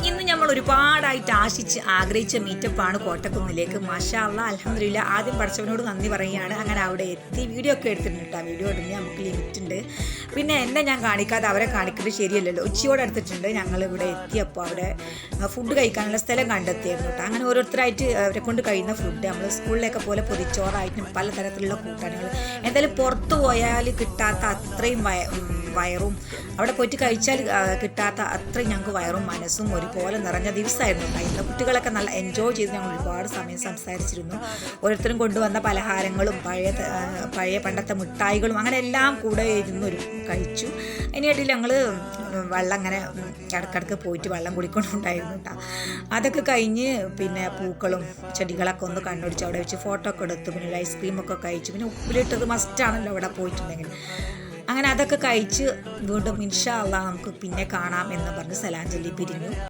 ഇന്ന് നമ്മൾ ഒരുപാടായിട്ട് ആഗ്രഹിച്ച മീറ്റപ്പാണ് കോട്ടക്കുന്നിലേക്ക്. മാഷാ അല്ലാ, അൽഹംദുലില്ലാ. ആദ്യം പഠിച്ചവനോട് നന്ദി പറയുകയാണ്. അങ്ങനെ അവിടെ എത്തി വീഡിയോ ഒക്കെ എടുത്തിട്ടുണ്ട് കേട്ടോ. വീഡിയോ ഇടുന്ന നമുക്ക് ലിമിറ്റ് ഉണ്ട്. പിന്നെ എന്നെ ഞാൻ കാണിക്കാതെ അവരെ കാണിക്കുന്നത് ശരിയല്ലല്ലോ. ഉച്ചയോടെ എടുത്തിട്ടുണ്ട്. ഞങ്ങൾ ഇവിടെ എത്തിയപ്പോൾ അവിടെ ഫുഡ് കഴിക്കാനുള്ള സ്ഥലം കണ്ടെത്തിയായിരുന്നു കേട്ടോ. അങ്ങനെ ഓരോരുത്തരായിട്ട് അവരെ കൊണ്ട് കഴിയുന്ന ഫുഡ് നമ്മൾ സ്കൂളിലൊക്കെ പോലെ പൊതിച്ചോറായിട്ടും പലതരത്തിലുള്ള കൂട്ടാനുകൾ. എന്തായാലും പുറത്തു പോയാൽ കിട്ടാത്ത അത്രയും വയറും അവിടെ പോയിട്ട് കഴിച്ചാൽ കിട്ടാത്ത അത്രയും ഞങ്ങൾക്ക് വയറും മനസ്സും ഒരുപോലെ നിറഞ്ഞ ദിവസമായിരുന്നു ഉണ്ടായിരുന്നത്. കുട്ടികളൊക്കെ നല്ല എൻജോയ് ചെയ്ത് ഞങ്ങൾ ഒരുപാട് സമയം സംസാരിച്ചിരുന്നു. ഓരോരുത്തരും കൊണ്ടുവന്ന പലഹാരങ്ങളും പഴയ പണ്ടത്തെ മിഠായികളും അങ്ങനെ എല്ലാം കൂടെ ഇരുന്ന് കഴിച്ചു. അതിനിടയിൽ ഞങ്ങൾ വെള്ളം അങ്ങനെ ഇടക്കിടക്ക് പോയിട്ട് വെള്ളം കുടിക്കൊണ്ടുണ്ടായിരുന്നു കേട്ടോ. അതൊക്കെ കഴിഞ്ഞ് പിന്നെ പൂക്കളും ചെടികളൊക്കെ ഒന്ന് കണ്ണൊടിച്ച് അവിടെ വെച്ച് ഫോട്ടോ ഒക്കെ എടുത്തു. പിന്നെ ഐസ്ക്രീമൊക്കെ കഴിച്ചു. പിന്നെ ഉപ്പിലിട്ടത് മസ്റ്റാണല്ലോ അവിടെ പോയിട്ടുണ്ടെങ്കിൽ. അങ്ങനെ അതൊക്കെ കഴിച്ച് വീണ്ടും ഇൻഷാ അല്ലാഹ് നമുക്ക് പിന്നെ കാണാം എന്ന് പറഞ്ഞ് സലാം ചൊല്ലി പിരിഞ്ഞു.